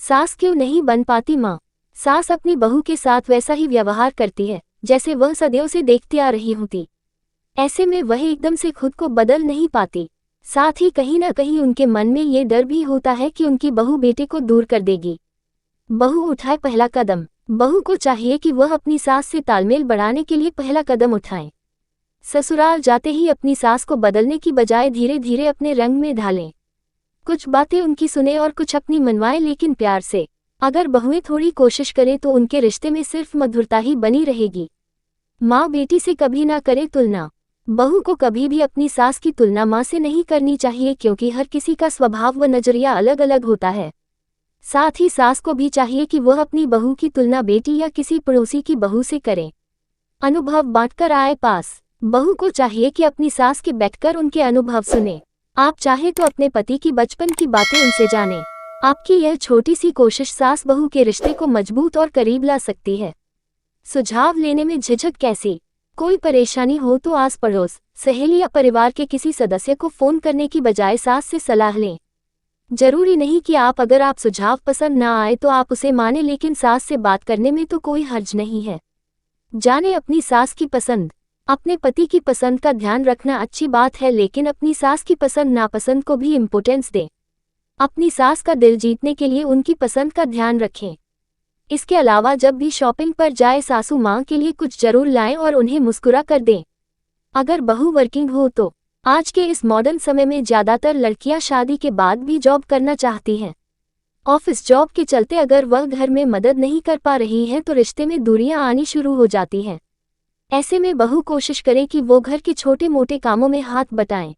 सास क्यों नहीं बन पाती माँ? सास अपनी बहू के साथ वैसा ही व्यवहार करती है जैसे वह सदियों से देखती आ रही होती। ऐसे में वह एकदम से खुद को बदल नहीं पाती। साथ ही कहीं न कहीं उनके मन में ये डर भी होता है कि उनकी बहू बेटे को दूर कर देगी। बहू उठाए पहला कदम। बहू को चाहिए कि वह अपनी सास से तालमेल बढ़ाने के लिए पहला कदम उठाएं। ससुराल जाते ही अपनी सास को बदलने की बजाय धीरे धीरे अपने रंग में ढालें। कुछ बातें उनकी सुने और कुछ अपनी मनवाएं, लेकिन प्यार से। अगर बहुएं थोड़ी कोशिश करें तो उनके रिश्ते में सिर्फ मधुरता ही बनी रहेगी। माँ बेटी से कभी ना करे तुलना। बहू को कभी भी अपनी सास की तुलना माँ से नहीं करनी चाहिए, क्योंकि हर किसी का स्वभाव व नजरिया अलग अलग होता है। साथ ही सास को भी चाहिए कि वह अपनी बहू की तुलना बेटी या किसी पड़ोसी की बहू से करे। अनुभव बांटकर आए पास। बहू को चाहिए कि अपनी सास के बैठकर उनके अनुभव सुने। आप चाहे तो अपने पति की बचपन की बातें उनसे जानें। आपकी यह छोटी सी कोशिश सास बहू के रिश्ते को मजबूत और करीब ला सकती है। सुझाव लेने में झिझक कैसी? कोई परेशानी हो तो आस पड़ोस, सहेली या परिवार के किसी सदस्य को फोन करने की बजाय सास से सलाह लें। जरूरी नहीं कि अगर आप सुझाव पसंद ना आए तो आप उसे माने, लेकिन सास से बात करने में तो कोई हर्ज नहीं है। जाने अपनी सास की पसंद। अपने पति की पसंद का ध्यान रखना अच्छी बात है, लेकिन अपनी सास की पसंद नापसंद को भी इम्पोर्टेंस दें। अपनी सास का दिल जीतने के लिए उनकी पसंद का ध्यान रखें। इसके अलावा जब भी शॉपिंग पर जाए सासू माँ के लिए कुछ जरूर लाएं और उन्हें मुस्कुरा कर दें। अगर बहू वर्किंग हो तो आज के इस मॉडर्न समय में ज़्यादातर लड़कियां शादी के बाद भी जॉब करना चाहती हैं। ऑफिस जॉब के चलते अगर वह घर में मदद नहीं कर पा रही है तो रिश्ते में दूरियां आनी शुरू हो जाती हैं। ऐसे में बहू कोशिश करे कि वो घर के छोटे मोटे कामों में हाथ बटाएं।